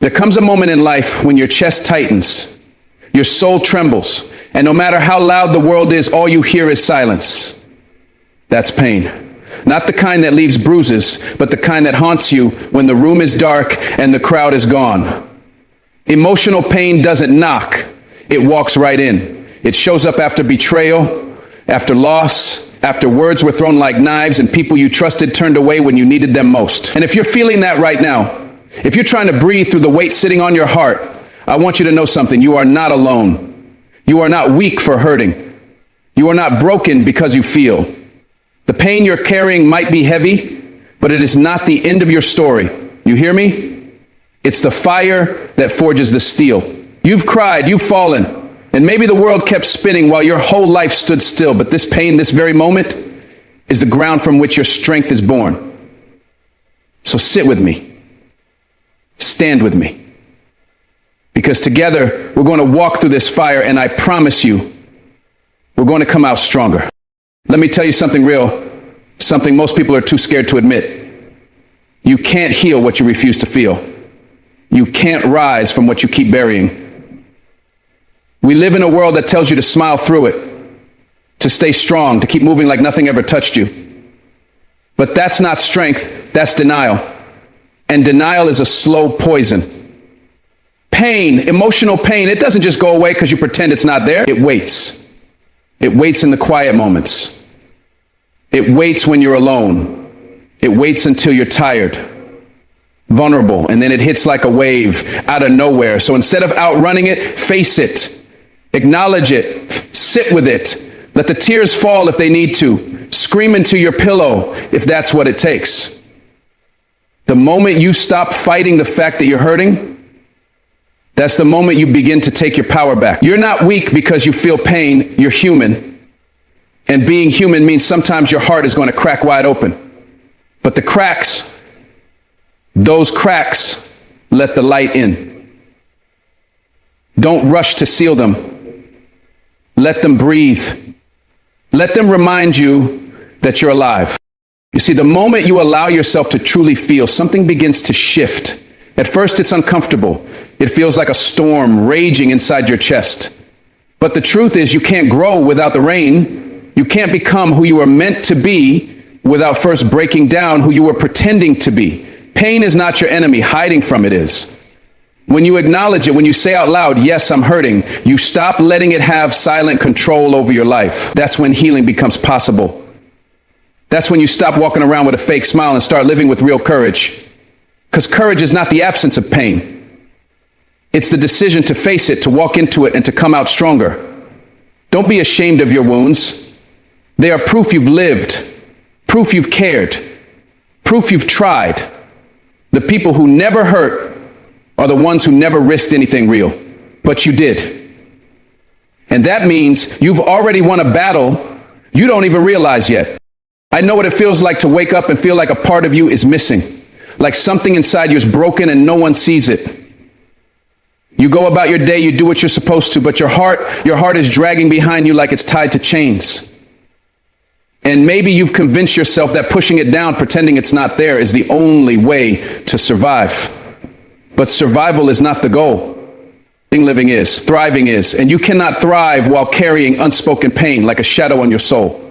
There comes a moment in life when your chest tightens, your soul trembles, and no matter how loud the world is, all you hear is silence. That's pain. Not the kind that leaves bruises, but the kind that haunts you when the room is dark and the crowd is gone. Emotional pain doesn't knock, it walks right in. It shows up after betrayal, after loss, after words were thrown like knives and people you trusted turned away when you needed them most. And if you're feeling that right now, if you're trying to breathe through the weight sitting on your heart, I want you to know something. You are not alone. You are not weak for hurting. You are not broken because you feel. The pain you're carrying might be heavy, but it is not the end of your story. You hear me? It's the fire that forges the steel. You've cried, you've fallen, and maybe the world kept spinning while your whole life stood still, but this pain, this very moment, is the ground from which your strength is born. So sit with me. Stand with me. Because together, we're going to walk through this fire, and I promise you, we're going to come out stronger. Let me tell you something real, something most people are too scared to admit. You can't heal what you refuse to feel. You can't rise from what you keep burying. We live in a world that tells you to smile through it, to stay strong, to keep moving like nothing ever touched you. But that's not strength, that's denial. And denial is a slow poison. Pain, emotional pain, it doesn't just go away because you pretend it's not there. It waits. It waits in the quiet moments. It waits when you're alone. It waits until you're tired, vulnerable, and then it hits like a wave out of nowhere. So instead of outrunning it, face it, acknowledge it, sit with it. Let the tears fall if they need to. Scream into your pillow if that's what it takes. The moment you stop fighting the fact that you're hurting, that's the moment you begin to take your power back. You're not weak because you feel pain, you're human. And being human means sometimes your heart is going to crack wide open. But the cracks, those cracks, let the light in. Don't rush to seal them. Let them breathe. Let them remind you that you're alive. You see, the moment you allow yourself to truly feel, something begins to shift. At first, it's uncomfortable. It feels like a storm raging inside your chest. But the truth is, you can't grow without the rain. You can't become who you were meant to be without first breaking down who you were pretending to be. Pain is not your enemy. Hiding from it is. When you acknowledge it, when you say out loud, yes, I'm hurting, you stop letting it have silent control over your life. That's when healing becomes possible. That's when you stop walking around with a fake smile and start living with real courage. Because courage is not the absence of pain. It's the decision to face it, to walk into it, and to come out stronger. Don't be ashamed of your wounds. They are proof you've lived, proof you've cared, proof you've tried. The people who never hurt are the ones who never risked anything real, but you did. And that means you've already won a battle you don't even realize yet. I know what it feels like to wake up and feel like a part of you is missing, like something inside you is broken and no one sees it. You go about your day, you do what you're supposed to, but your heart is dragging behind you like it's tied to chains. And maybe you've convinced yourself that pushing it down, pretending it's not there, is the only way to survive. But survival is not the goal. Living is, thriving is, and you cannot thrive while carrying unspoken pain like a shadow on your soul.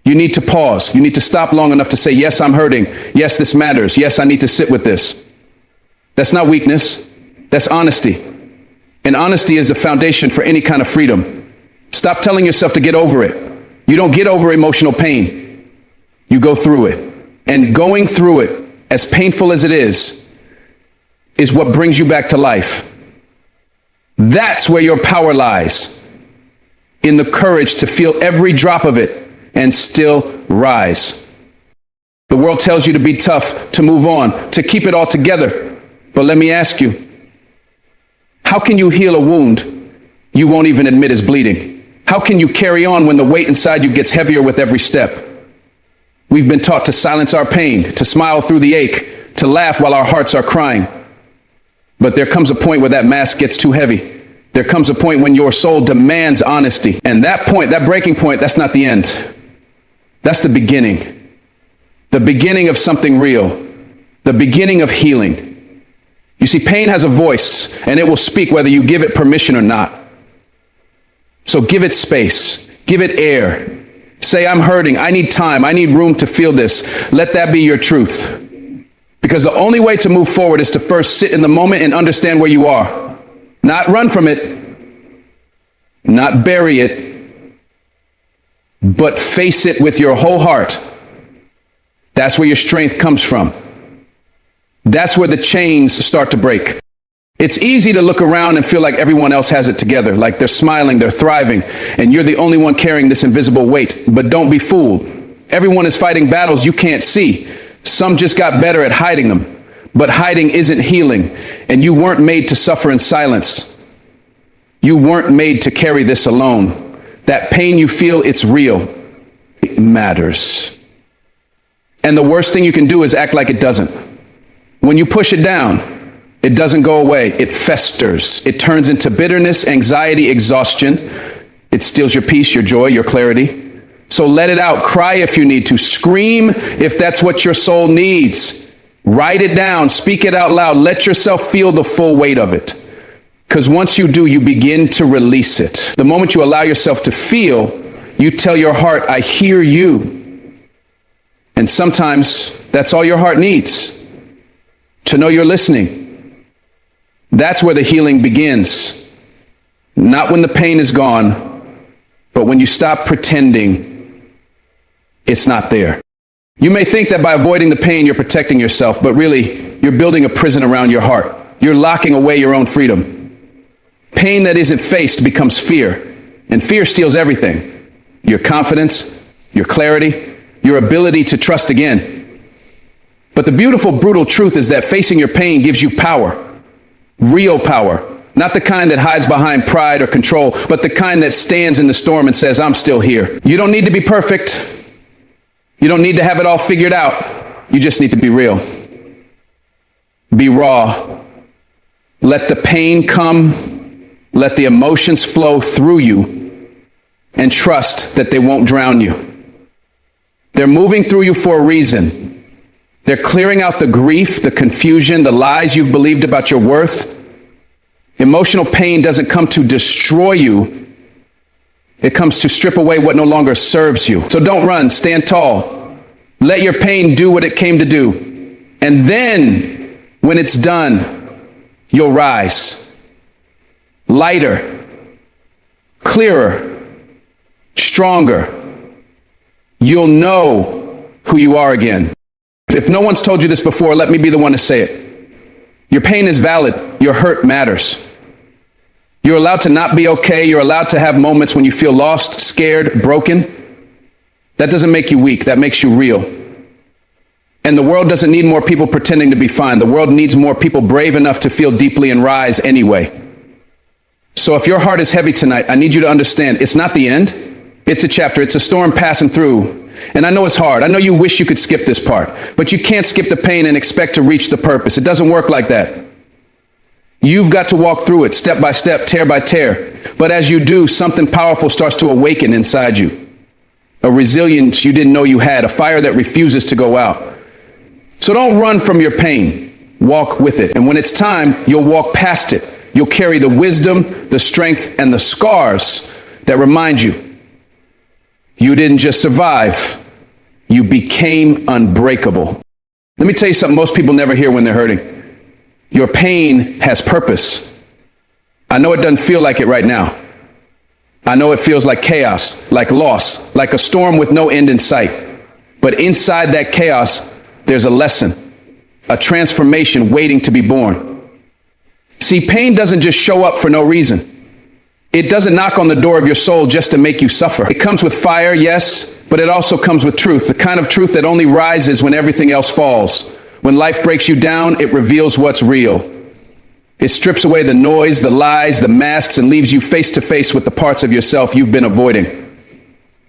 You need to pause. You need to stop long enough to say, yes, I'm hurting. Yes, this matters. Yes, I need to sit with this. That's not weakness. That's honesty. And honesty is the foundation for any kind of freedom. Stop telling yourself to get over it. You don't get over emotional pain. You go through it. And going through it, as painful as it is what brings you back to life. That's where your power lies. In the courage to feel every drop of it and still rise. The world tells you to be tough, to move on, to keep it all together. But let me ask you, how can you heal a wound you won't even admit is bleeding? How can you carry on when the weight inside you gets heavier with every step? We've been taught to silence our pain, to smile through the ache, to laugh while our hearts are crying. But there comes a point where that mask gets too heavy. There comes a point when your soul demands honesty. And that point, that breaking point, that's not the end. That's the beginning. The beginning of something real. The beginning of healing. You see, pain has a voice, and it will speak whether you give it permission or not. So give it space, give it air. Say, I'm hurting, I need time, I need room to feel this. Let that be your truth. Because the only way to move forward is to first sit in the moment and understand where you are. Not run from it, not bury it, but face it with your whole heart. That's where your strength comes from. That's where the chains start to break. It's easy to look around and feel like everyone else has it together, like they're smiling, they're thriving, and you're the only one carrying this invisible weight. But don't be fooled. Everyone is fighting battles you can't see. Some just got better at hiding them. But hiding isn't healing, and you weren't made to suffer in silence. You weren't made to carry this alone. That pain you feel, it's real. It matters. And the worst thing you can do is act like it doesn't. When you push it down, it doesn't go away. It festers. It turns into bitterness, anxiety, exhaustion. It steals your peace, your joy, your clarity. So let it out. Cry if you need to. Scream if that's what your soul needs. Write it down. Speak it out loud. Let yourself feel the full weight of it. Because once you do, you begin to release it. The moment you allow yourself to feel, you tell your heart, I hear you. And sometimes that's all your heart needs, to know you're listening. That's where the healing begins. Not when the pain is gone, but when you stop pretending it's not there. You may think that by avoiding the pain, you're protecting yourself, but really, you're building a prison around your heart. You're locking away your own freedom. Pain that isn't faced becomes fear, and fear steals everything. Your confidence, your clarity, your ability to trust again. But the beautiful, brutal truth is that facing your pain gives you power, real power. Not the kind that hides behind pride or control, but the kind that stands in the storm and says, I'm still here. You don't need to be perfect. You don't need to have it all figured out. You just need to be real. Be raw. Let the pain come. Let the emotions flow through you, and trust that they won't drown you. They're moving through you for a reason. They're clearing out the grief, the confusion, the lies you've believed about your worth. Emotional pain doesn't come to destroy you. It comes to strip away what no longer serves you. So don't run, stand tall. Let your pain do what it came to do. And then, when it's done, you'll rise. Lighter, clearer, stronger. You'll know who you are again. If no one's told you this before, let me be the one to say it. Your pain is valid. Your hurt matters. You're allowed to not be okay. You're allowed to have moments when you feel lost, scared, broken. That doesn't make you weak. That makes you real. And the world doesn't need more people pretending to be fine. The world needs more people brave enough to feel deeply and rise anyway. So if your heart is heavy tonight, I need you to understand it's not the end. It's a chapter. It's a storm passing through. And I know it's hard. I know you wish you could skip this part, but you can't skip the pain and expect to reach the purpose. It doesn't work like that. You've got to walk through it step by step, tear by tear. But as you do, something powerful starts to awaken inside you. A resilience you didn't know you had, a fire that refuses to go out. So don't run from your pain. Walk with it. And when it's time, you'll walk past it. You'll carry the wisdom, the strength, and the scars that remind you, you didn't just survive, you became unbreakable. Let me tell you something most people never hear when they're hurting. Your pain has purpose. I know it doesn't feel like it right now. I know it feels like chaos, like loss, like a storm with no end in sight. But inside that chaos, there's a lesson, a transformation waiting to be born. See, pain doesn't just show up for no reason. It doesn't knock on the door of your soul just to make you suffer. It comes with fire, yes, but it also comes with truth, the kind of truth that only rises when everything else falls. When life breaks you down, it reveals what's real. It strips away the noise, the lies, the masks, and leaves you face to face with the parts of yourself you've been avoiding.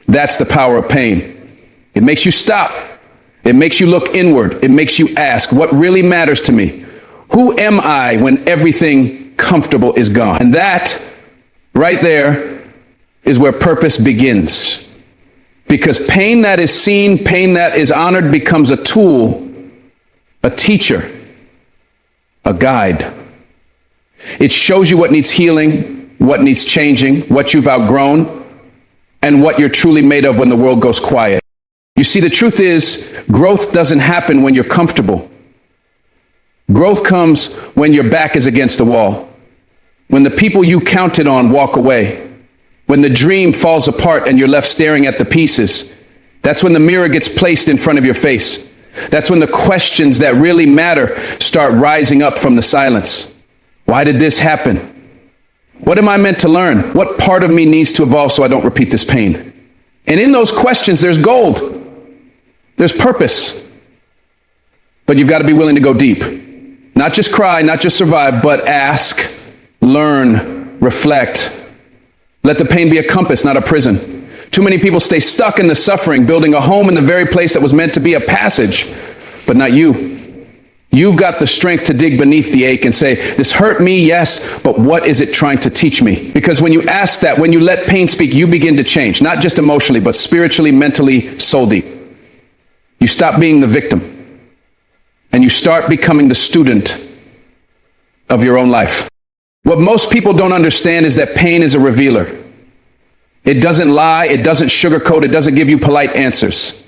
That's the power of pain. It makes you stop. It makes you look inward. It makes you ask, what really matters to me? Who am I when everything comfortable is gone? And that, right there, is where purpose begins. Because pain that is seen, pain that is honored becomes a tool, a teacher, a guide. It shows you what needs healing, what needs changing, what you've outgrown, and what you're truly made of when the world goes quiet. You see, the truth is, growth doesn't happen when you're comfortable. Growth comes when your back is against the wall, when the people you counted on walk away, when the dream falls apart and you're left staring at the pieces. That's when the mirror gets placed in front of your face. That's when the questions that really matter start rising up from the silence. Why did this happen? What am I meant to learn? What part of me needs to evolve so I don't repeat this pain? And in those questions, there's gold. There's purpose. But you've got to be willing to go deep. Not just cry, not just survive, but ask, learn, reflect. Let the pain be a compass, not a prison. Too many people stay stuck in the suffering, building a home in the very place that was meant to be a passage, but not you. You've got the strength to dig beneath the ache and say, this hurt me, yes, but what is it trying to teach me? Because when you ask that, when you let pain speak, you begin to change, not just emotionally, but spiritually, mentally, soul deep. You stop being the victim, and you start becoming the student of your own life. What most people don't understand is that pain is a revealer. It doesn't lie, it doesn't sugarcoat, it doesn't give you polite answers.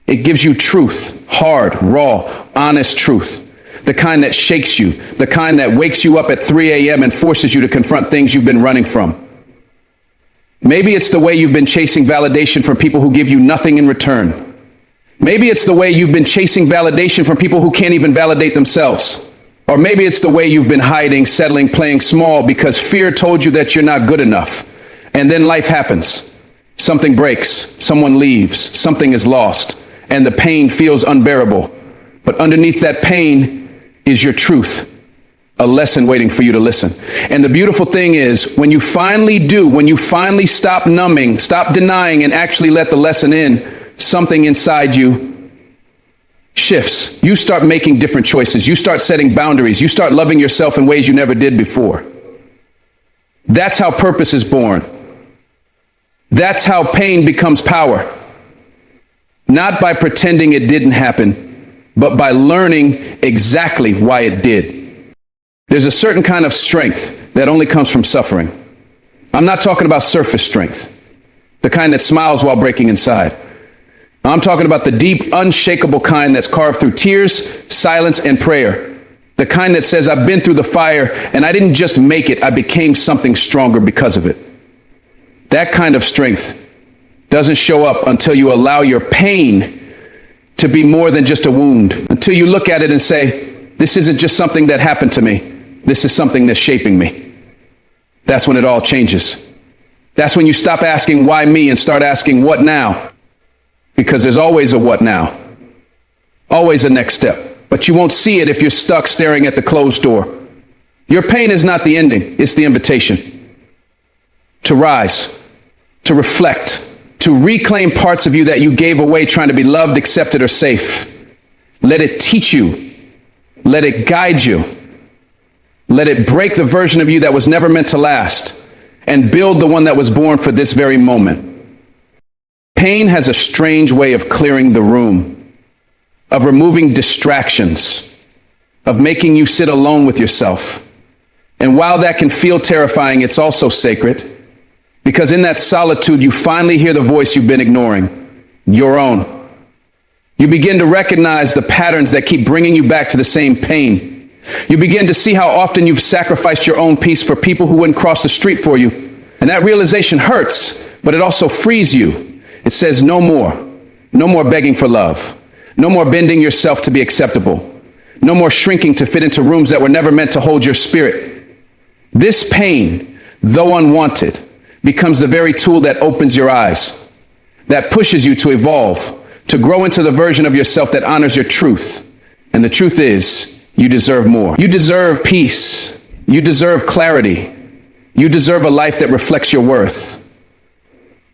It gives you truth, hard, raw, honest truth. The kind that shakes you, the kind that wakes you up at 3 a.m. and forces you to confront things you've been running from. Maybe it's the way you've been chasing validation from people who give you nothing in return. Maybe it's the way you've been chasing validation from people who can't even validate themselves. Or maybe it's the way you've been hiding, settling, playing small because fear told you that you're not good enough. And then life happens. Something breaks, someone leaves, something is lost, and the pain feels unbearable. But underneath that pain is your truth, a lesson waiting for you to listen. And the beautiful thing is, when you finally do, when you finally stop numbing, stop denying, and actually let the lesson in, something inside you shifts. You start making different choices. You start setting boundaries. You start loving yourself in ways you never did before. That's how purpose is born. That's how pain becomes power. Not by pretending it didn't happen, but by learning exactly why it did. There's a certain kind of strength that only comes from suffering. I'm not talking about surface strength, the kind that smiles while breaking inside. I'm talking about the deep, unshakable kind that's carved through tears, silence, and prayer. The kind that says, I've been through the fire, and I didn't just make it, I became something stronger because of it. That kind of strength doesn't show up until you allow your pain to be more than just a wound, until you look at it and say, this isn't just something that happened to me, this is something that's shaping me. That's when it all changes. That's when you stop asking why me and start asking what now, because there's always a what now, always a next step, but you won't see it if you're stuck staring at the closed door. Your pain is not the ending, it's the invitation to rise, to reflect, to reclaim parts of you that you gave away trying to be loved, accepted, or safe. Let it teach you. Let it guide you. Let it break the version of you that was never meant to last and build the one that was born for this very moment. Pain has a strange way of clearing the room, of removing distractions, of making you sit alone with yourself. And while that can feel terrifying, it's also sacred. Because in that solitude, you finally hear the voice you've been ignoring, your own. You begin to recognize the patterns that keep bringing you back to the same pain. You begin to see how often you've sacrificed your own peace for people who wouldn't cross the street for you. And that realization hurts, but it also frees you. It says no more. No more begging for love. No more bending yourself to be acceptable. No more shrinking to fit into rooms that were never meant to hold your spirit. This pain, though unwanted, becomes the very tool that opens your eyes, that pushes you to evolve, to grow into the version of yourself that honors your truth. And the truth is, you deserve more. You deserve peace. You deserve clarity. You deserve a life that reflects your worth.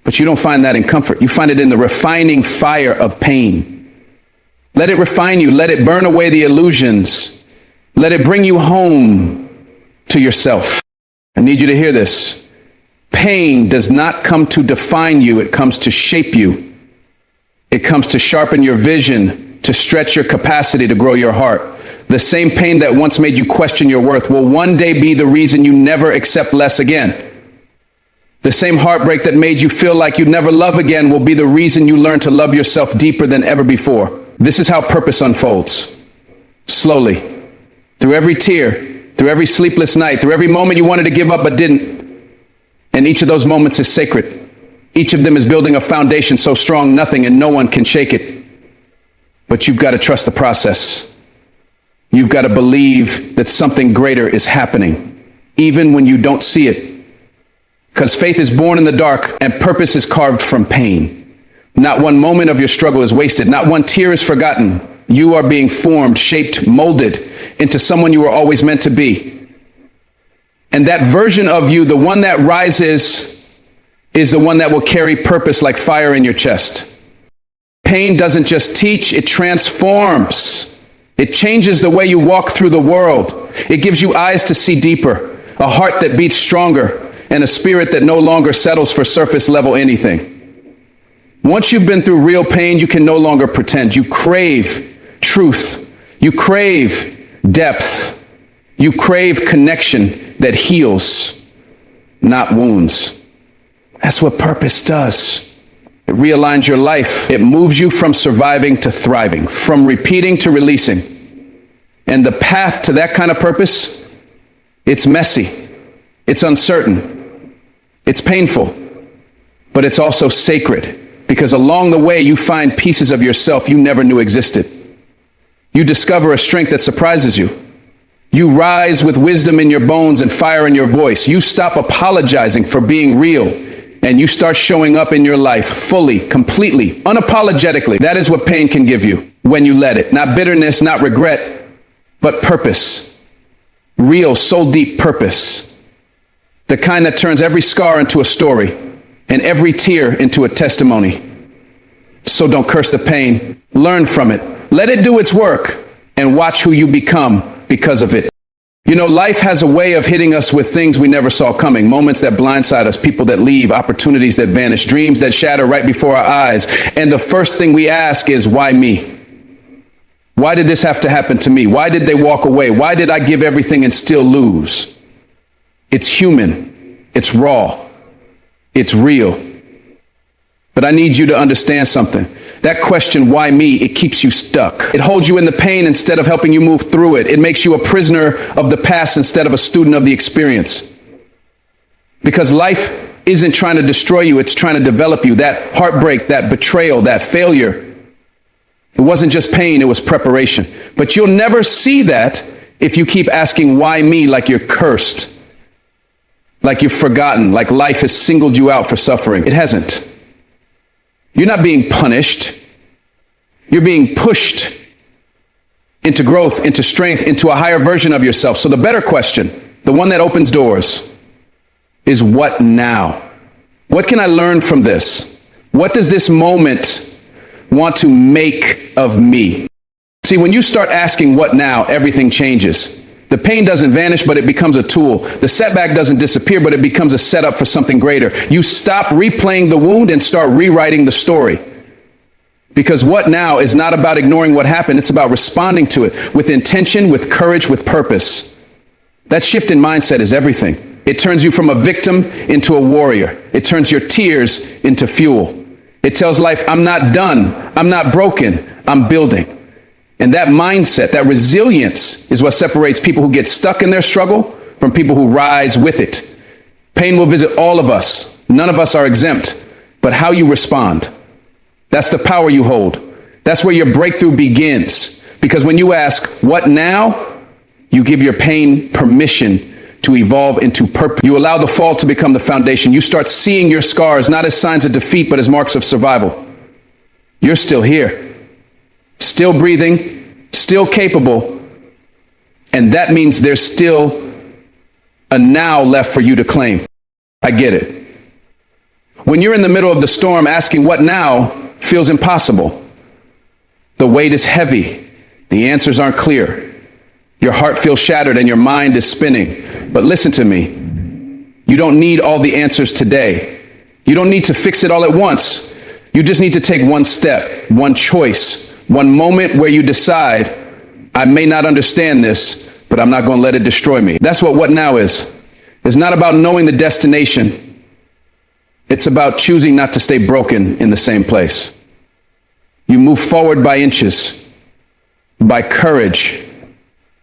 But you don't find that in comfort. You find it in the refining fire of pain. Let it refine you. Let it burn away the illusions. Let it bring you home to yourself. I need you to hear this. Pain does not come to define you, it comes to shape you. It comes to sharpen your vision, to stretch your capacity, to grow your heart. The same pain that once made you question your worth will one day be the reason you never accept less again. The same heartbreak that made you feel like you'd never love again will be the reason you learn to love yourself deeper than ever before. This is how purpose unfolds. Slowly. Through every tear, through every sleepless night, through every moment you wanted to give up but didn't. And each of those moments is sacred. Each of them is building a foundation so strong nothing and no one can shake it. But you've got to trust the process. You've got to believe that something greater is happening, even when you don't see it. Because faith is born in the dark and purpose is carved from pain. Not one moment of your struggle is wasted. Not one tear is forgotten. You are being formed, shaped, molded into someone you were always meant to be. And that version of you, the one that rises, is the one that will carry purpose like fire in your chest. Pain doesn't just teach, it transforms. It changes the way you walk through the world. It gives you eyes to see deeper, a heart that beats stronger, and a spirit that no longer settles for surface level anything. Once you've been through real pain, you can no longer pretend. You crave truth. You crave depth. You crave connection that heals, not wounds. That's what purpose does. It realigns your life. It moves you from surviving to thriving, from repeating to releasing. And the path to that kind of purpose, it's messy. It's uncertain. It's painful, but it's also sacred, because along the way you find pieces of yourself you never knew existed. You discover a strength that surprises you. You rise with wisdom in your bones and fire in your voice. You stop apologizing for being real, and you start showing up in your life fully, completely, unapologetically. That is what pain can give you when you let it. Not bitterness, not regret, but purpose. Real, soul deep purpose. The kind that turns every scar into a story and every tear into a testimony. So don't curse the pain. Learn from it. Let it do its work and watch who you become because of it. You know, life has a way of hitting us with things we never saw coming, moments that blindside us, people that leave, opportunities that vanish, dreams that shatter right before our eyes. And the first thing we ask is, why me? Why did this have to happen to me? Why did they walk away? Why did I give everything and still lose? It's human, it's raw, it's real. But I need you to understand something. That question, why me, it keeps you stuck. It holds you in the pain instead of helping you move through it. It makes you a prisoner of the past instead of a student of the experience. Because life isn't trying to destroy you, it's trying to develop you. That heartbreak, that betrayal, that failure, it wasn't just pain, it was preparation. But you'll never see that if you keep asking why me like you're cursed. Like you've forgotten, like life has singled you out for suffering. It hasn't. You're not being punished. You're being pushed into growth, into strength, into a higher version of yourself. So the better question, the one that opens doors, is what now? What can I learn from this? What does this moment want to make of me? See, when you start asking what now, everything changes. The pain doesn't vanish, but it becomes a tool. The setback doesn't disappear, but it becomes a setup for something greater. You stop replaying the wound and start rewriting the story. Because what now is not about ignoring what happened. It's about responding to it with intention, with courage, with purpose. That shift in mindset is everything. It turns you from a victim into a warrior. It turns your tears into fuel. It tells life, I'm not done. I'm not broken. I'm building. And that mindset, that resilience, is what separates people who get stuck in their struggle from people who rise with it. Pain will visit all of us. None of us are exempt. But how you respond, that's the power you hold. That's where your breakthrough begins. Because when you ask, what now? You give your pain permission to evolve into purpose. You allow the fall to become the foundation. You start seeing your scars not as signs of defeat, but as marks of survival. You're still here. Still breathing, still capable, and that means there's still a now left for you to claim. I get it. When you're in the middle of the storm, asking what now feels impossible. The weight is heavy. The answers aren't clear. Your heart feels shattered and your mind is spinning. But listen to me. You don't need all the answers today. You don't need to fix it all at once. You just need to take one step, one choice, one moment where you decide, I may not understand this, but I'm not going to let it destroy me. That's what now is. It's not about knowing the destination. It's about choosing not to stay broken in the same place. You move forward by inches, by courage,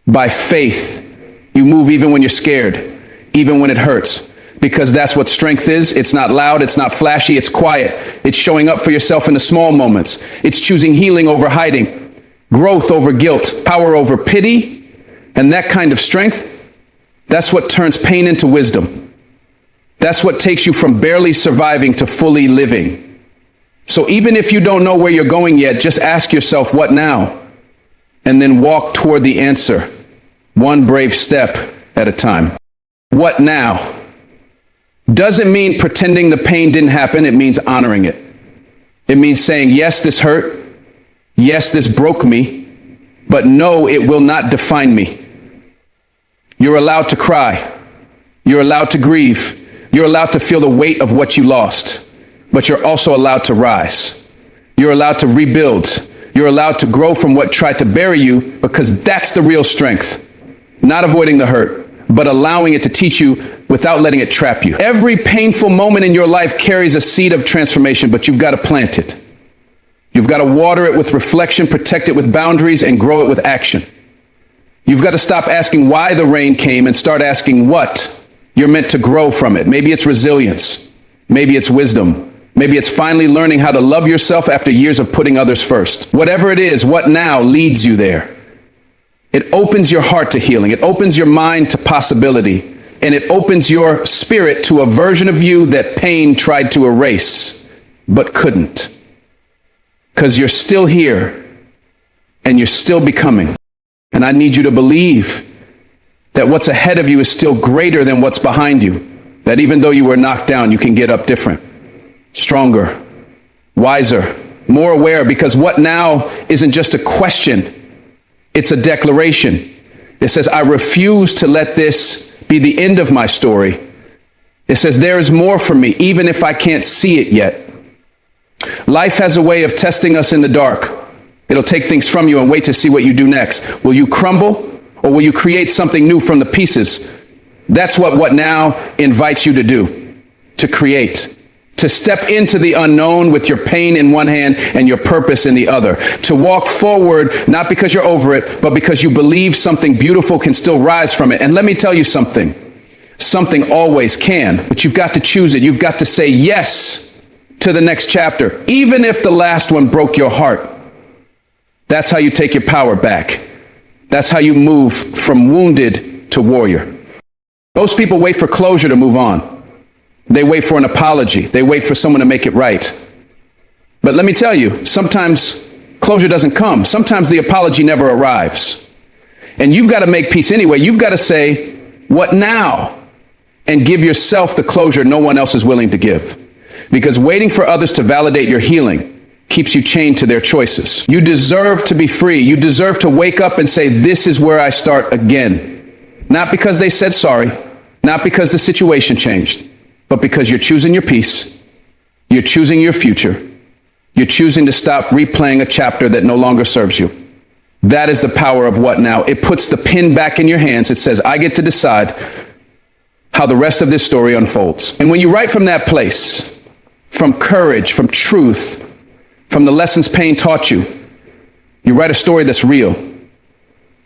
by faith. You move even when you're scared, even when it hurts, because that's what strength is. It's not loud, it's not flashy, it's quiet. It's showing up for yourself in the small moments. It's choosing healing over hiding, growth over guilt, power over pity, and that kind of strength, that's what turns pain into wisdom. That's what takes you from barely surviving to fully living. So even if you don't know where you're going yet, just ask yourself, what now? And then walk toward the answer, one brave step at a time. What now? Doesn't mean pretending the pain didn't happen. It means honoring it. It means saying, yes, this hurt. Yes, this broke me, but no, it will not define me. You're allowed to cry. You're allowed to grieve. You're allowed to feel the weight of what you lost, but you're also allowed to rise. You're allowed to rebuild. You're allowed to grow from what tried to bury you, because that's the real strength. Not avoiding the hurt, but allowing it to teach you without letting it trap you. Every painful moment in your life carries a seed of transformation, but you've got to plant it. You've got to water it with reflection, protect it with boundaries, and grow it with action. You've got to stop asking why the rain came and start asking what you're meant to grow from it. Maybe it's resilience. Maybe it's wisdom. Maybe it's finally learning how to love yourself after years of putting others first. Whatever it is, what now leads you there? It opens your heart to healing. It opens your mind to possibility. And it opens your spirit to a version of you that pain tried to erase, but couldn't. Because you're still here and you're still becoming. And I need you to believe that what's ahead of you is still greater than what's behind you. That even though you were knocked down, you can get up different, stronger, wiser, more aware, because what now isn't just a question. It's a declaration. It says, I refuse to let this be the end of my story. It says, there is more for me, even if I can't see it yet. Life has a way of testing us in the dark. It'll take things from you and wait to see what you do next. Will you crumble, or will you create something new from the pieces? That's what now invites you to do, to create. To step into the unknown with your pain in one hand and your purpose in the other. To walk forward, not because you're over it, but because you believe something beautiful can still rise from it. And let me tell you something. Something always can, but you've got to choose it. You've got to say yes to the next chapter, even if the last one broke your heart. That's how you take your power back. That's how you move from wounded to warrior. Most people wait for closure to move on. They wait for an apology. They wait for someone to make it right. But let me tell you, sometimes closure doesn't come. Sometimes the apology never arrives. And you've got to make peace anyway. You've got to say, what now? And give yourself the closure no one else is willing to give. Because waiting for others to validate your healing keeps you chained to their choices. You deserve to be free. You deserve to wake up and say, this is where I start again. Not because they said sorry, not because the situation changed, but because you're choosing your peace, you're choosing your future, you're choosing to stop replaying a chapter that no longer serves you. That is the power of what now. It puts the pin back in your hands. It says, I get to decide how the rest of this story unfolds. And when you write from that place, from courage, from truth, from the lessons pain taught you, you write a story that's real,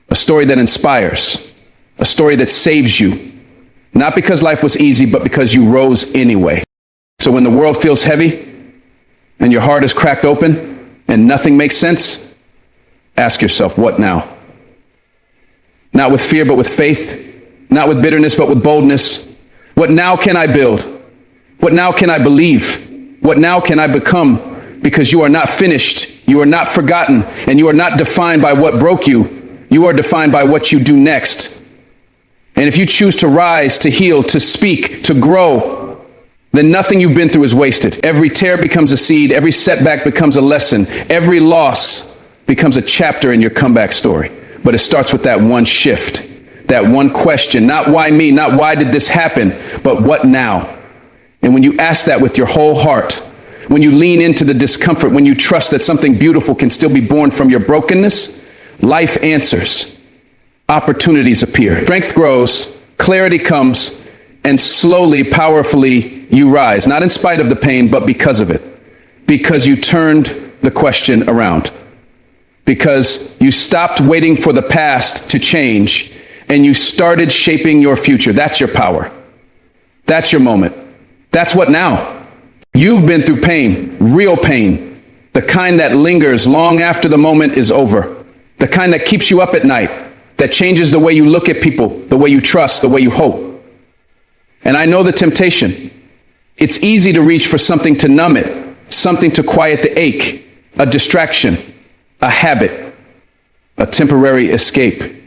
a story that inspires, a story that saves you. Not because life was easy, but because you rose anyway. So when the world feels heavy and your heart is cracked open and nothing makes sense, ask yourself, what now? Not with fear, but with faith. Not with bitterness, but with boldness. What now can I build? What now can I believe? What now can I become? Because you are not finished. You are not forgotten. And you are not defined by what broke you. You are defined by what you do next. And if you choose to rise, to heal, to speak, to grow, then nothing you've been through is wasted. Every tear becomes a seed. Every setback becomes a lesson. Every loss becomes a chapter in your comeback story. But it starts with that one shift, that one question. Not why me, not why did this happen, but what now? And when you ask that with your whole heart, when you lean into the discomfort, when you trust that something beautiful can still be born from your brokenness, life answers, opportunities appear. Strength grows, clarity comes, and slowly, powerfully, you rise. Not in spite of the pain, but because of it. Because you turned the question around. Because you stopped waiting for the past to change, and you started shaping your future. That's your power. That's your moment. That's what now. You've been through pain, real pain, the kind that lingers long after the moment is over, the kind that keeps you up at night, that changes the way you look at people, the way you trust, the way you hope. And I know the temptation. It's easy to reach for something to numb it, something to quiet the ache, a distraction, a habit, a temporary escape.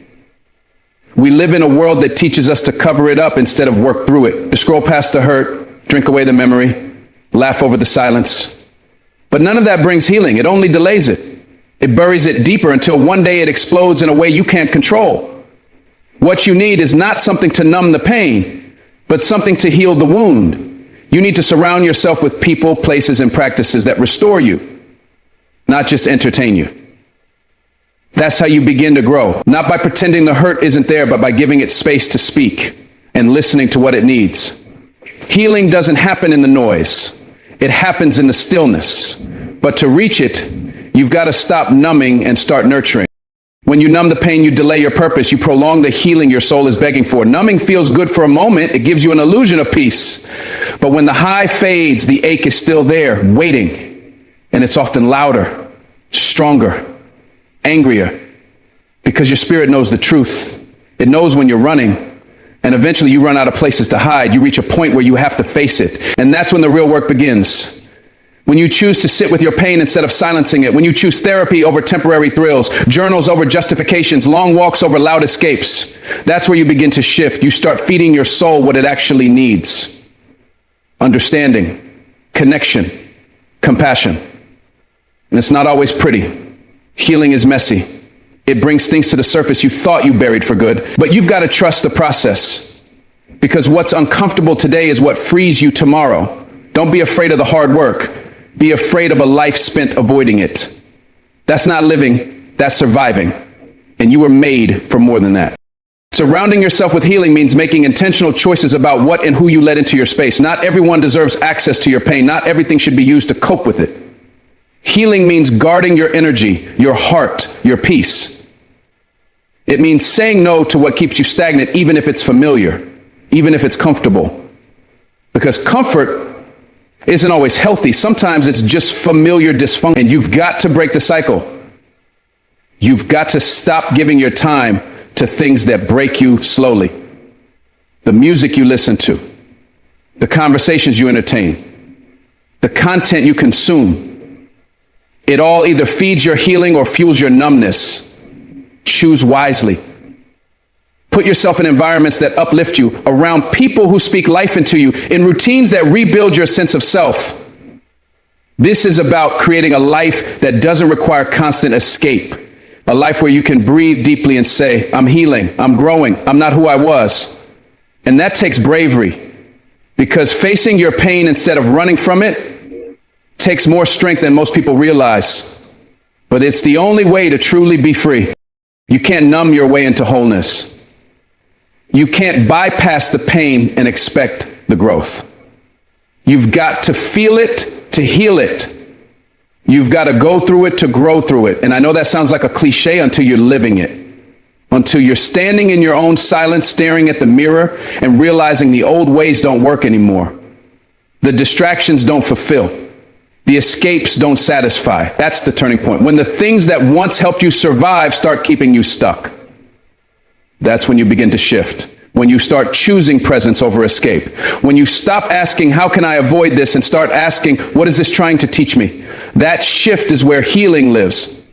We live in a world that teaches us to cover it up instead of work through it, to scroll past the hurt, drink away the memory, laugh over the silence. But none of that brings healing. It only delays it. It buries it deeper until one day it explodes in a way you can't control. What you need is not something to numb the pain, but something to heal the wound. You need to surround yourself with people, places, and practices that restore you, not just entertain you. That's how you begin to grow, not by pretending the hurt isn't there, but by giving it space to speak and listening to what it needs. Healing doesn't happen in the noise. It happens in the stillness. But to reach it, you've got to stop numbing and start nurturing. When you numb the pain, you delay your purpose. You prolong the healing your soul is begging for. Numbing feels good for a moment. It gives you an illusion of peace. But when the high fades, the ache is still there, waiting. And it's often louder, stronger, angrier, because your spirit knows the truth. It knows when you're running, and eventually you run out of places to hide. You reach a point where you have to face it. And that's when the real work begins. When you choose to sit with your pain instead of silencing it, when you choose therapy over temporary thrills, journals over justifications, long walks over loud escapes, that's where you begin to shift. You start feeding your soul what it actually needs. Understanding, connection, compassion. And it's not always pretty. Healing is messy. It brings things to the surface you thought you buried for good, but you've got to trust the process, because what's uncomfortable today is what frees you tomorrow. Don't be afraid of the hard work. Be afraid of a life spent avoiding it. That's not living, that's surviving. And you were made for more than that. Surrounding yourself with healing means making intentional choices about what and who you let into your space. Not everyone deserves access to your pain. Not everything should be used to cope with it. Healing means guarding your energy, your heart, your peace. It means saying no to what keeps you stagnant, even if it's familiar, even if it's comfortable. Because comfort isn't always healthy. Sometimes it's just familiar dysfunction. And you've got to break the cycle. You've got to stop giving your time to things that break you slowly. The music you listen to, the conversations you entertain, the content you consume. It all either feeds your healing or fuels your numbness. Choose wisely. Put yourself in environments that uplift you, around people who speak life into you, in routines that rebuild your sense of self. This is about creating a life that doesn't require constant escape. A life where you can breathe deeply and say, I'm healing, I'm growing, I'm not who I was. And that takes bravery, because facing your pain instead of running from it takes more strength than most people realize. But it's the only way to truly be free. You can't numb your way into wholeness. You can't bypass the pain and expect the growth. You've got to feel it to heal it. You've got to go through it to grow through it. And I know that sounds like a cliche until you're living it. Until you're standing in your own silence, staring at the mirror and realizing the old ways don't work anymore. The distractions don't fulfill. The escapes don't satisfy. That's the turning point. When the things that once helped you survive start keeping you stuck. That's when you begin to shift. When you start choosing presence over escape. When you stop asking, how can I avoid this, and start asking, what is this trying to teach me? That shift is where healing lives.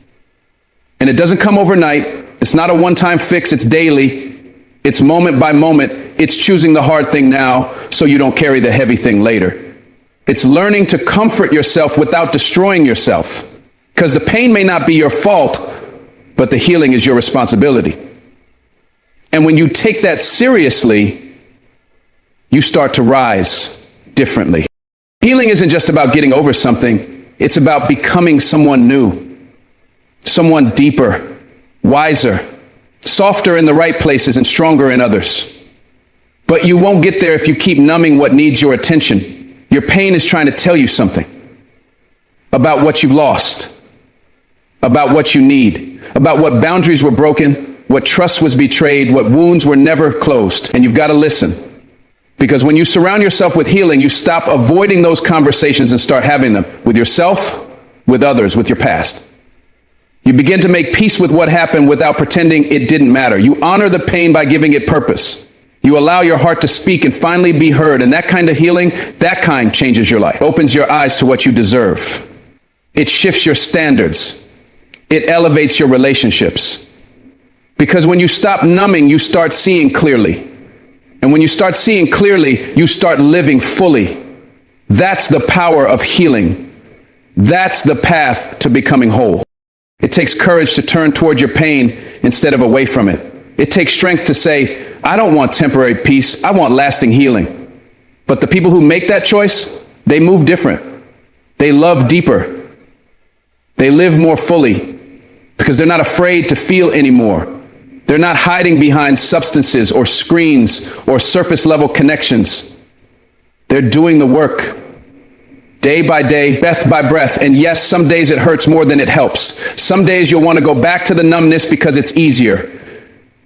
And it doesn't come overnight. It's not a one-time fix. It's daily. It's moment by moment. It's choosing the hard thing now so you don't carry the heavy thing later. It's learning to comfort yourself without destroying yourself. Because the pain may not be your fault, but the healing is your responsibility. And when you take that seriously, you start to rise differently. Healing isn't just about getting over something. It's about becoming someone new, someone deeper, wiser, softer in the right places and stronger in others. But you won't get there if you keep numbing what needs your attention. Your pain is trying to tell you something about what you've lost, about what you need, about what boundaries were broken, what trust was betrayed, what wounds were never closed. And you've got to listen. Because when you surround yourself with healing, you stop avoiding those conversations and start having them with yourself, with others, with your past. You begin to make peace with what happened without pretending it didn't matter. You honor the pain by giving it purpose. You allow your heart to speak and finally be heard. And that kind of healing, that kind changes your life. Opens your eyes to what you deserve. It shifts your standards. It elevates your relationships. Because when you stop numbing, you start seeing clearly. And when you start seeing clearly, you start living fully. That's the power of healing. That's the path to becoming whole. It takes courage to turn toward your pain instead of away from it. It takes strength to say, I don't want temporary peace, I want lasting healing. But the people who make that choice, they move different. They love deeper. They live more fully because they're not afraid to feel anymore. They're not hiding behind substances or screens or surface level connections. They're doing the work. Day by day, breath by breath. And yes, some days it hurts more than it helps. Some days you'll want to go back to the numbness because it's easier.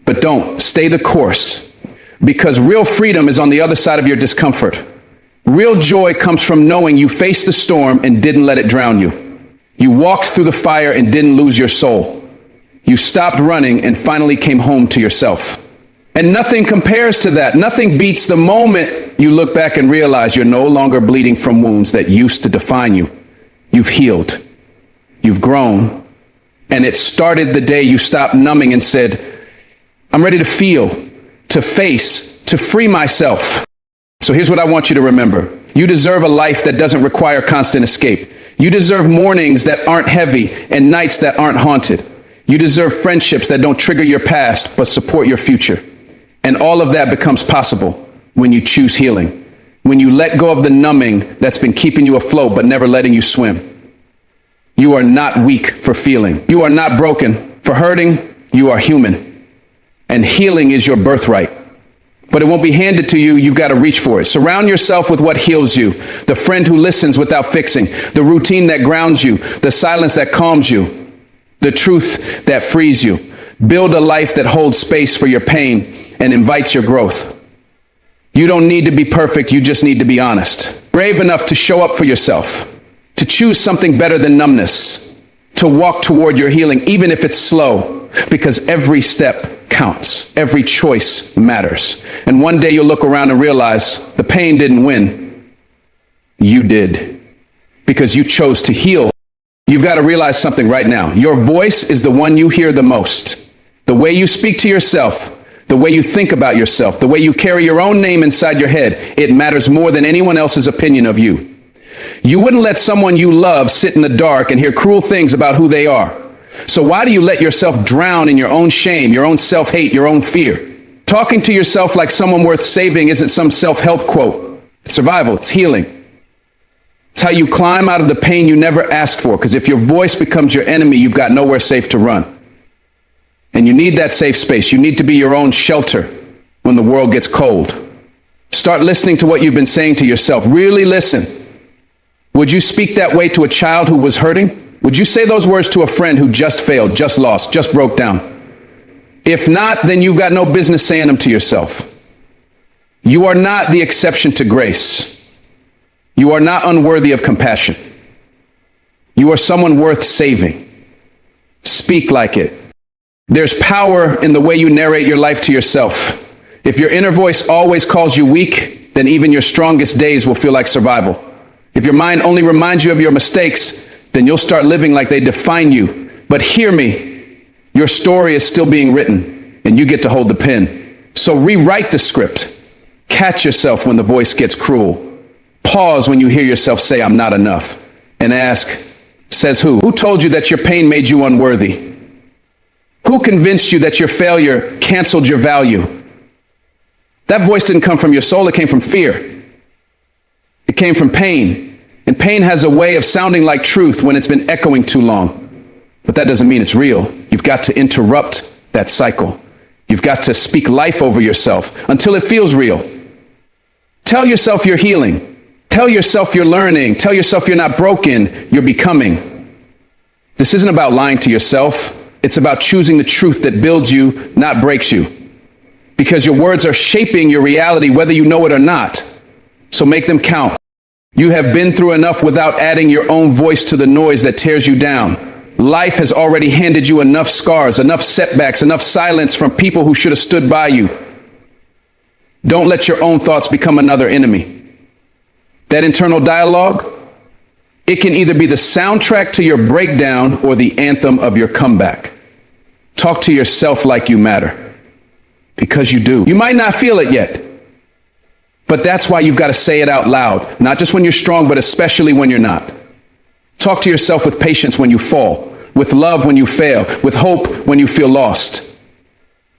But don't. Stay the course. Because real freedom is on the other side of your discomfort. Real joy comes from knowing you faced the storm and didn't let it drown you. You walked through the fire and didn't lose your soul. You stopped running and finally came home to yourself. And nothing compares to that. Nothing beats the moment you look back and realize you're no longer bleeding from wounds that used to define you. You've healed. You've grown. And it started the day you stopped numbing and said, I'm ready to feel, to face, to free myself. So here's what I want you to remember. You deserve a life that doesn't require constant escape. You deserve mornings that aren't heavy and nights that aren't haunted. You deserve friendships that don't trigger your past but support your future. And all of that becomes possible when you choose healing, when you let go of the numbing that's been keeping you afloat but never letting you swim. You are not weak for feeling. You are not broken for hurting. You are human. And healing is your birthright. But it won't be handed to you. You've got to reach for it. Surround yourself with what heals you. The friend who listens without fixing. The routine that grounds you. The silence that calms you. The truth that frees you. Build a life that holds space for your pain and invites your growth. You don't need to be perfect. You just need to be honest. Brave enough to show up for yourself. To choose something better than numbness. To walk toward your healing, even if it's slow. Because every step counts. Every choice matters. And one day you'll look around and realize the pain didn't win. You did. Because you chose to heal. You've got to realize something right now. Your voice is the one you hear the most. The way you speak to yourself, the way you think about yourself, the way you carry your own name inside your head, it matters more than anyone else's opinion of you. You wouldn't let someone you love sit in the dark and hear cruel things about who they are. So why do you let yourself drown in your own shame, your own self-hate, your own fear? Talking to yourself like someone worth saving isn't some self-help quote. It's survival, it's healing. It's how you climb out of the pain you never asked for, because if your voice becomes your enemy, you've got nowhere safe to run. And you need that safe space. You need to be your own shelter when the world gets cold. Start listening to what you've been saying to yourself. Really listen. Would you speak that way to a child who was hurting? Would you say those words to a friend who just failed, just lost, just broke down? If not, then you've got no business saying them to yourself. You are not the exception to grace. You are not unworthy of compassion. You are someone worth saving. Speak like it. There's power in the way you narrate your life to yourself. If your inner voice always calls you weak, then even your strongest days will feel like survival. If your mind only reminds you of your mistakes, then you'll start living like they define you. But hear me, your story is still being written, and you get to hold the pen. So rewrite the script. Catch yourself when the voice gets cruel. Pause when you hear yourself say, I'm not enough. And ask, says who? Who told you that your pain made you unworthy? Who convinced you that your failure canceled your value? That voice didn't come from your soul, it came from fear. It came from pain. And pain has a way of sounding like truth when it's been echoing too long. But that doesn't mean it's real. You've got to interrupt that cycle. You've got to speak life over yourself until it feels real. Tell yourself you're healing. Tell yourself you're learning. Tell yourself you're not broken, you're becoming. This isn't about lying to yourself. It's about choosing the truth that builds you, not breaks you. Because your words are shaping your reality, whether you know it or not. So make them count. You have been through enough without adding your own voice to the noise that tears you down. Life has already handed you enough scars, enough setbacks, enough silence from people who should have stood by you. Don't let your own thoughts become another enemy. That internal dialogue, it can either be the soundtrack to your breakdown or the anthem of your comeback. Talk to yourself like you matter, because you do. You might not feel it yet, but that's why you've got to say it out loud, not just when you're strong, but especially when you're not. Talk to yourself with patience when you fall, with love when you fail, with hope when you feel lost.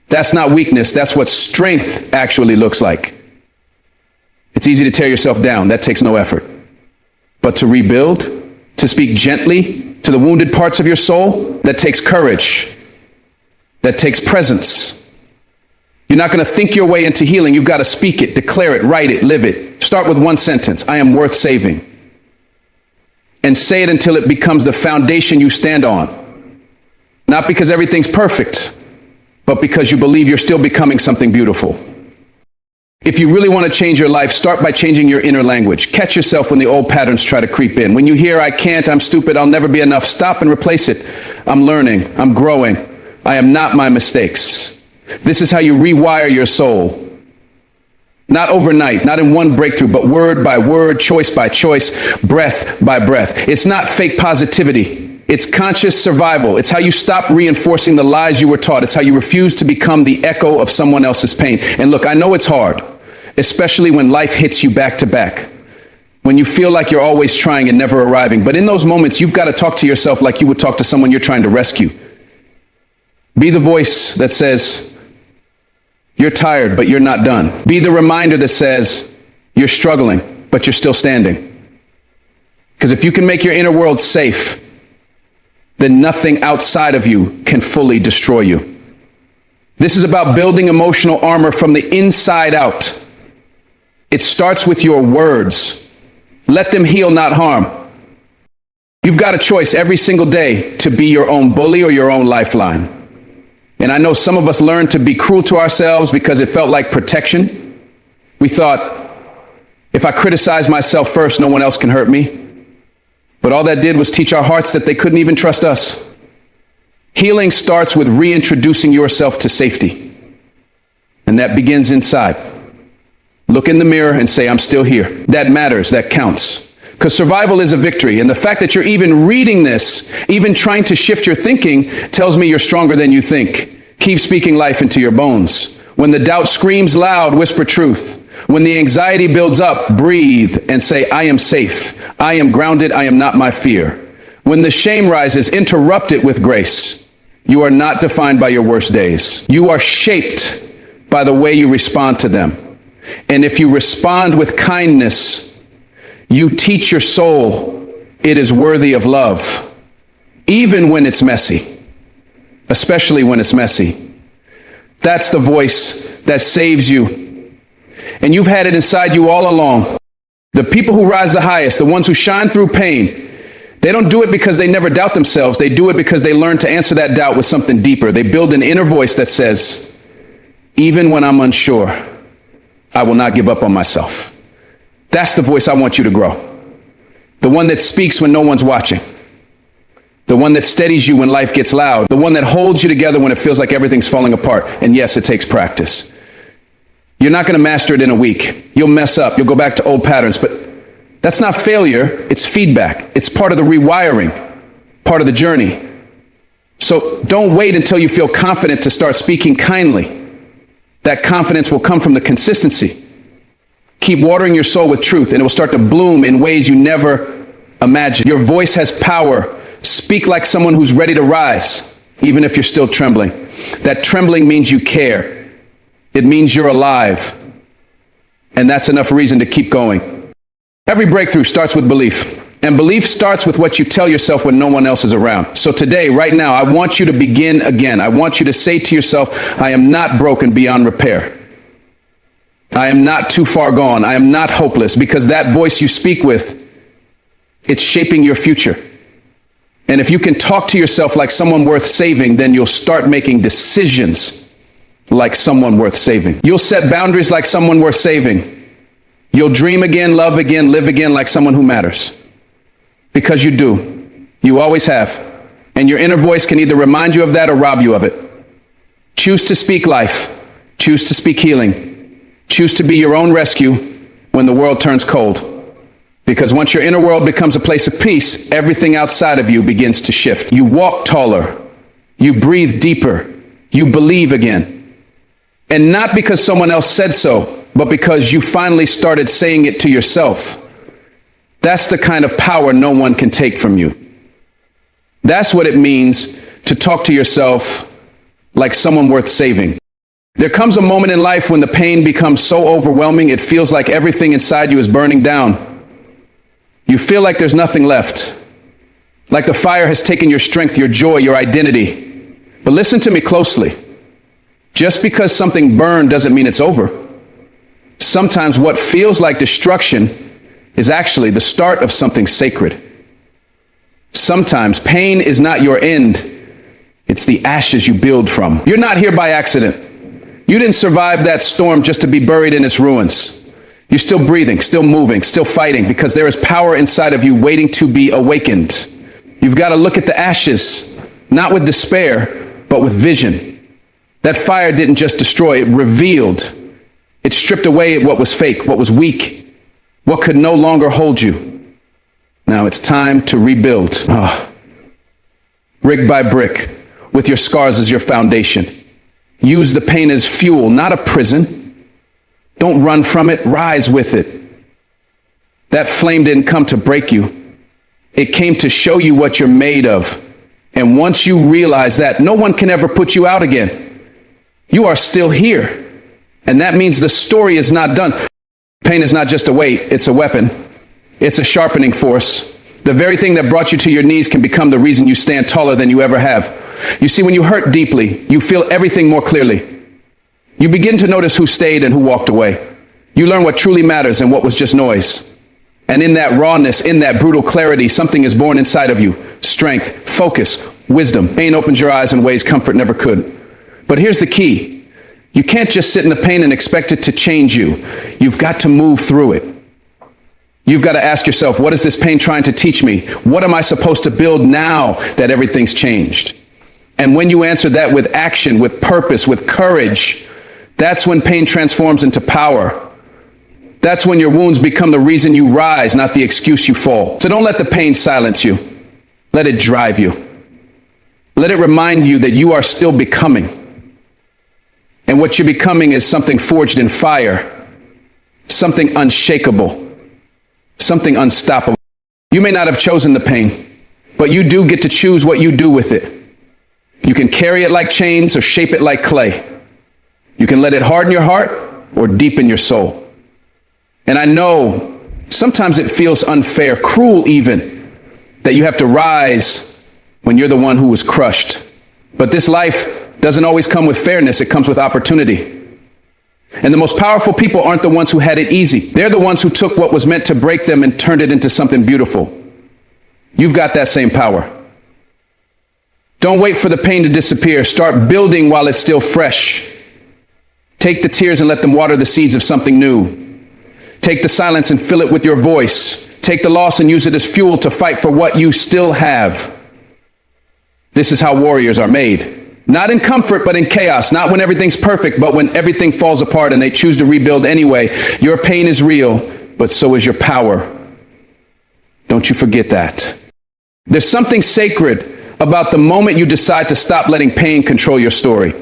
That's not weakness. That's what strength actually looks like. It's easy to tear yourself down. That takes no effort. But to rebuild, to speak gently to the wounded parts of your soul, that takes courage. That takes presence. You're not going to think your way into healing. You've got to speak it, declare it, write it, live it. Start with one sentence. I am worth saving. And say it until it becomes the foundation you stand on. Not because everything's perfect, but because you believe you're still becoming something beautiful. If you really want to change your life, start by changing your inner language. Catch yourself when the old patterns try to creep in. When you hear, I can't, I'm stupid, I'll never be enough, stop and replace it. I'm learning, I'm growing. I am not my mistakes. This is how you rewire your soul. Not overnight, not in one breakthrough, but word by word, choice by choice, breath by breath. It's not fake positivity. It's conscious survival. It's how you stop reinforcing the lies you were taught. It's how you refuse to become the echo of someone else's pain. And look, I know it's hard, especially when life hits you back to back, when you feel like you're always trying and never arriving. But in those moments, you've got to talk to yourself like you would talk to someone you're trying to rescue. Be the voice that says, you're tired, but you're not done. Be the reminder that says, you're struggling, but you're still standing. Because if you can make your inner world safe, then nothing outside of you can fully destroy you. This is about building emotional armor from the inside out. It starts with your words. Let them heal, not harm. You've got a choice every single day to be your own bully or your own lifeline. And I know some of us learned to be cruel to ourselves because it felt like protection. We thought, if I criticize myself first, no one else can hurt me. But all that did was teach our hearts that they couldn't even trust us. Healing starts with reintroducing yourself to safety. And that begins inside. Look in the mirror and say, I'm still here. That matters, that counts. Because survival is a victory. And the fact that you're even reading this, even trying to shift your thinking, tells me you're stronger than you think. Keep speaking life into your bones. When the doubt screams loud, whisper truth. When the anxiety builds up, breathe and say, I am safe. I am grounded. I am not my fear. When the shame rises, interrupt it with grace. You are not defined by your worst days. You are shaped by the way you respond to them. And if you respond with kindness, you teach your soul it is worthy of love, even when it's messy, especially when it's messy. That's the voice that saves you. And you've had it inside you all along. The people who rise the highest, the ones who shine through pain, they don't do it because they never doubt themselves. They do it because they learn to answer that doubt with something deeper. They build an inner voice that says, even when I'm unsure, I will not give up on myself. That's the voice I want you to grow. The one that speaks when no one's watching. The one that steadies you when life gets loud. The one that holds you together when it feels like everything's falling apart. And yes, it takes practice. You're not going to master it in a week. You'll mess up. You'll go back to old patterns. But that's not failure. It's feedback. It's part of the rewiring, part of the journey. So don't wait until you feel confident to start speaking kindly. That confidence will come from the consistency. Keep watering your soul with truth, and it will start to bloom in ways you never imagined. Your voice has power. Speak like someone who's ready to rise, even if you're still trembling. That trembling means you care. It means you're alive. And that's enough reason to keep going. Every breakthrough starts with belief. And belief starts with what you tell yourself when no one else is around. So today, right now, I want you to begin again. I want you to say to yourself, I am not broken beyond repair. I am not too far gone. I am not hopeless, because that voice you speak with, it's shaping your future. And if you can talk to yourself like someone worth saving, then you'll start making decisions like someone worth saving. You'll set boundaries like someone worth saving. You'll dream again, love again, live again like someone who matters. Because you do. You always have. And your inner voice can either remind you of that or rob you of it. Choose to speak life. Choose to speak healing. Choose to be your own rescue when the world turns cold. Because once your inner world becomes a place of peace, everything outside of you begins to shift. You walk taller. You breathe deeper. You believe again. And not because someone else said so, but because you finally started saying it to yourself. That's the kind of power no one can take from you. That's what it means to talk to yourself like someone worth saving. There comes a moment in life when the pain becomes so overwhelming, it feels like everything inside you is burning down. You feel like there's nothing left, like the fire has taken your strength, your joy, your identity. But listen to me closely. Just because something burned doesn't mean it's over. Sometimes what feels like destruction is actually the start of something sacred. Sometimes pain is not your end. It's the ashes you build from. You're not here by accident. You didn't survive that storm just to be buried in its ruins. You're still breathing, still moving, still fighting, because there is power inside of you waiting to be awakened. You've got to look at the ashes, not with despair, but with vision. That fire didn't just destroy, it revealed. It stripped away what was fake, what was weak, what could no longer hold you. Now it's time to rebuild. Brick by brick, with your scars as your foundation. Use the pain as fuel, not a prison. Don't run from it, rise with it. That flame didn't come to break you. It came to show you what you're made of. And once you realize that, no one can ever put you out again. You are still here. And that means the story is not done. Pain is not just a weight, it's a weapon. It's a sharpening force. The very thing that brought you to your knees can become the reason you stand taller than you ever have. You see, when you hurt deeply, you feel everything more clearly. You begin to notice who stayed and who walked away. You learn what truly matters and what was just noise. And in that rawness, in that brutal clarity, something is born inside of you. Strength, focus, wisdom. Pain opens your eyes in ways comfort never could. But here's the key. You can't just sit in the pain and expect it to change you. You've got to move through it. You've got to ask yourself, what is this pain trying to teach me? What am I supposed to build now that everything's changed? And when you answer that with action, with purpose, with courage, that's when pain transforms into power. That's when your wounds become the reason you rise, not the excuse you fall. So don't let the pain silence you. Let it drive you. Let it remind you that you are still becoming. And what you're becoming is something forged in fire, something unshakable, something unstoppable. You may not have chosen the pain, but you do get to choose what you do with it. You can carry it like chains or shape it like clay. You can let it harden your heart or deepen your soul. And I know sometimes it feels unfair, cruel even, that you have to rise when you're the one who was crushed. But this life doesn't always come with fairness, it comes with opportunity. And the most powerful people aren't the ones who had it easy. They're the ones who took what was meant to break them and turned it into something beautiful. You've got that same power. Don't wait for the pain to disappear. Start building while it's still fresh. Take the tears and let them water the seeds of something new. Take the silence and fill it with your voice. Take the loss and use it as fuel to fight for what you still have. This is how warriors are made. Not in comfort, but in chaos. Not when everything's perfect, but when everything falls apart and they choose to rebuild anyway. Your pain is real, but so is your power. Don't you forget that. There's something sacred about the moment you decide to stop letting pain control your story.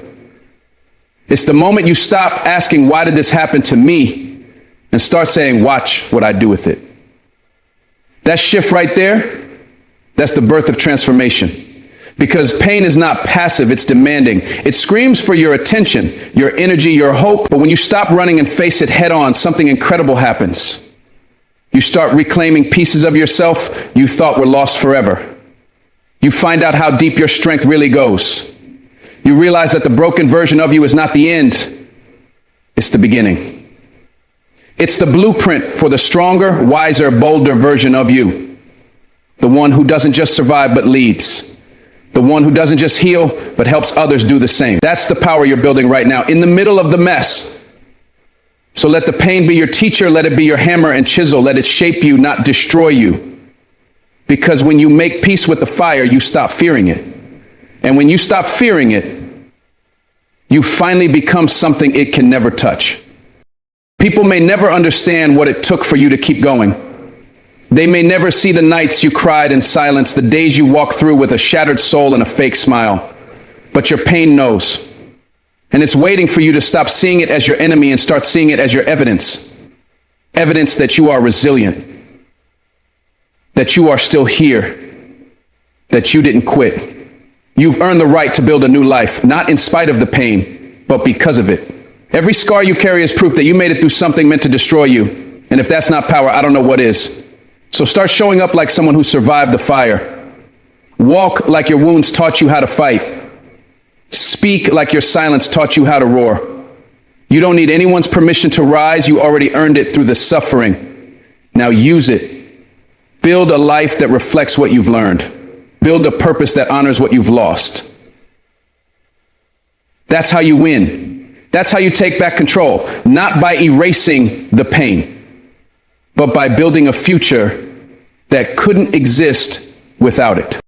It's the moment you stop asking, why did this happen to me? And start saying, watch what I do with it. That shift right there, that's the birth of transformation. Because pain is not passive, it's demanding. It screams for your attention, your energy, your hope. But when you stop running and face it head on, something incredible happens. You start reclaiming pieces of yourself you thought were lost forever. You find out how deep your strength really goes. You realize that the broken version of you is not the end, it's the beginning. It's the blueprint for the stronger, wiser, bolder version of you. The one who doesn't just survive but leads. The one who doesn't just heal but helps others do the same. That's the power you're building right now, in the middle of the mess. So let the pain be your teacher, let it be your hammer and chisel, let it shape you, not destroy you. Because when you make peace with the fire, you stop fearing it. And when you stop fearing it, you finally become something it can never touch. People may never understand what it took for you to keep going. They may never see the nights you cried in silence, the days you walked through with a shattered soul and a fake smile. But your pain knows. And it's waiting for you to stop seeing it as your enemy and start seeing it as your evidence. Evidence that you are resilient, that you are still here, that you didn't quit. You've earned the right to build a new life, not in spite of the pain, but because of it. Every scar you carry is proof that you made it through something meant to destroy you. And if that's not power, I don't know what is. So start showing up like someone who survived the fire. Walk like your wounds taught you how to fight. Speak like your silence taught you how to roar. You don't need anyone's permission to rise. You already earned it through the suffering. Now use it. Build a life that reflects what you've learned. Build a purpose that honors what you've lost. That's how you win. That's how you take back control. Not by erasing the pain, but by building a future that couldn't exist without it.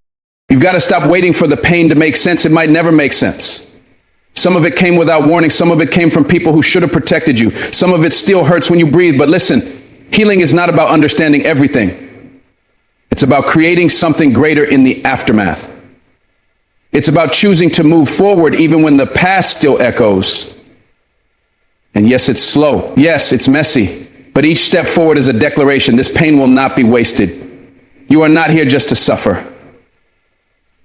You've got to stop waiting for the pain to make sense. It might never make sense. Some of it came without warning. Some of it came from people who should have protected you. Some of it still hurts when you breathe. But listen, healing is not about understanding everything. It's about creating something greater in the aftermath. It's about choosing to move forward even when the past still echoes. And yes, it's slow. Yes, it's messy. But each step forward is a declaration. This pain will not be wasted. You are not here just to suffer.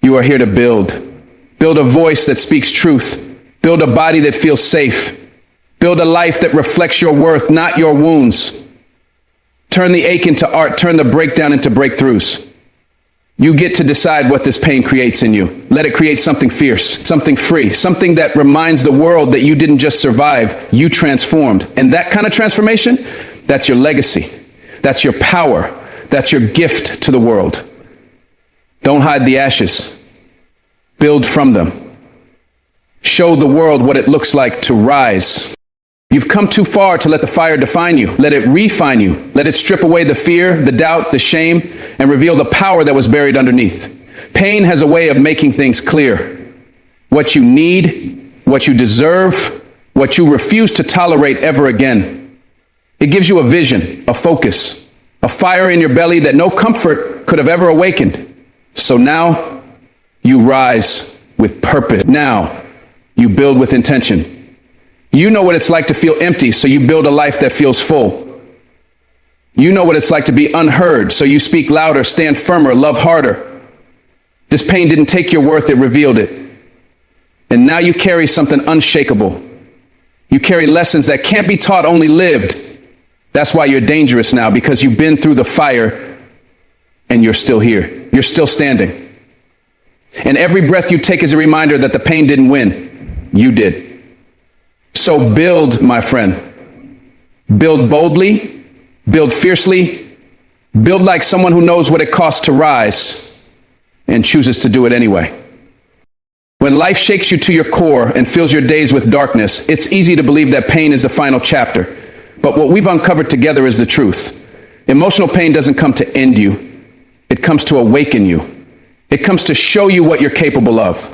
You are here to build. Build a voice that speaks truth. Build a body that feels safe. Build a life that reflects your worth, not your wounds. Turn the ache into art. Turn the breakdown into breakthroughs. You get to decide what this pain creates in you. Let it create something fierce, something free, something that reminds the world that you didn't just survive, you transformed. And that kind of transformation, that's your legacy. That's your power. That's your gift to the world. Don't hide the ashes. Build from them. Show the world what it looks like to rise. You've come too far to let the fire define you. Let it refine you. Let it strip away the fear, the doubt, the shame, and reveal the power that was buried underneath. Pain has a way of making things clear. What you need, what you deserve, what you refuse to tolerate ever again. It gives you a vision, a focus, a fire in your belly that no comfort could have ever awakened. So now, you rise with purpose. Now, you build with intention. You know what it's like to feel empty, so you build a life that feels full. You know what it's like to be unheard, so you speak louder, stand firmer, love harder. This pain didn't take your worth, it revealed it. And now you carry something unshakable. You carry lessons that can't be taught, only lived. That's why you're dangerous now, because you've been through the fire and you're still here. You're still standing. And every breath you take is a reminder that the pain didn't win. You did. So build, my friend. Build boldly. Build fiercely. Build like someone who knows what it costs to rise and chooses to do it anyway. When life shakes you to your core and fills your days with darkness, it's easy to believe that pain is the final chapter. But what we've uncovered together is the truth. Emotional pain doesn't come to end you. It comes to awaken you. It comes to show you what you're capable of.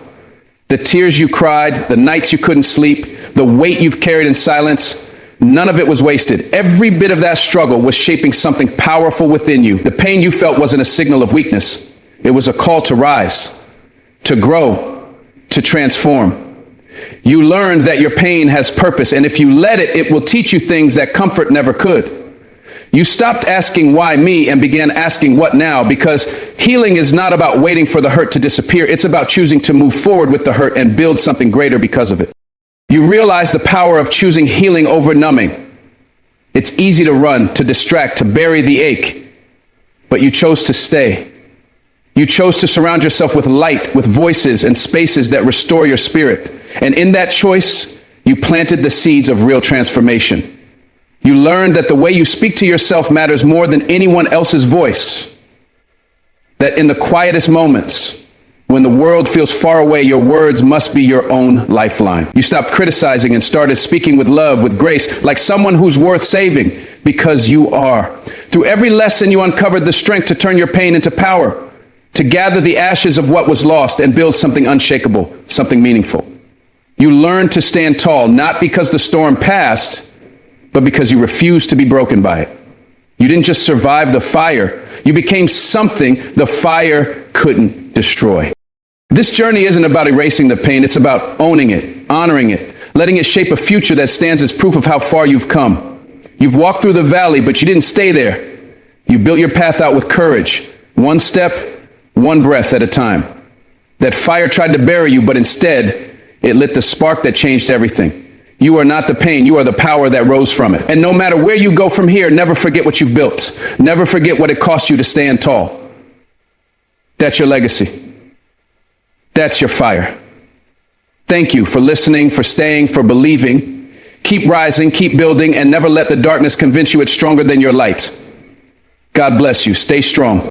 The tears you cried, the nights you couldn't sleep, the weight you've carried in silence, none of it was wasted. Every bit of that struggle was shaping something powerful within you. The pain you felt wasn't a signal of weakness. It was a call to rise, to grow, to transform. You learned that your pain has purpose, and if you let it, it will teach you things that comfort never could. You stopped asking why me and began asking what now, because healing is not about waiting for the hurt to disappear. It's about choosing to move forward with the hurt and build something greater because of it. You realize the power of choosing healing over numbing. It's easy to run, to distract, to bury the ache. But you chose to stay. You chose to surround yourself with light, with voices and spaces that restore your spirit. And in that choice, you planted the seeds of real transformation. You learned that the way you speak to yourself matters more than anyone else's voice. That in the quietest moments, when the world feels far away, your words must be your own lifeline. You stopped criticizing and started speaking with love, with grace, like someone who's worth saving, because you are. Through every lesson, you uncovered the strength to turn your pain into power, to gather the ashes of what was lost and build something unshakable, something meaningful. You learned to stand tall, not because the storm passed, but because you refused to be broken by it. You didn't just survive the fire, you became something the fire couldn't destroy. This journey isn't about erasing the pain, it's about owning it, honoring it, letting it shape a future that stands as proof of how far you've come. You've walked through the valley, but you didn't stay there. You built your path out with courage, one step, one breath at a time. That fire tried to bury you, but instead, it lit the spark that changed everything. You are not the pain, you are the power that rose from it. And no matter where you go from here, never forget what you've built. Never forget what it cost you to stand tall. That's your legacy. That's your fire. Thank you for listening, for staying, for believing. Keep rising, keep building, and never let the darkness convince you it's stronger than your light. God bless you. Stay strong.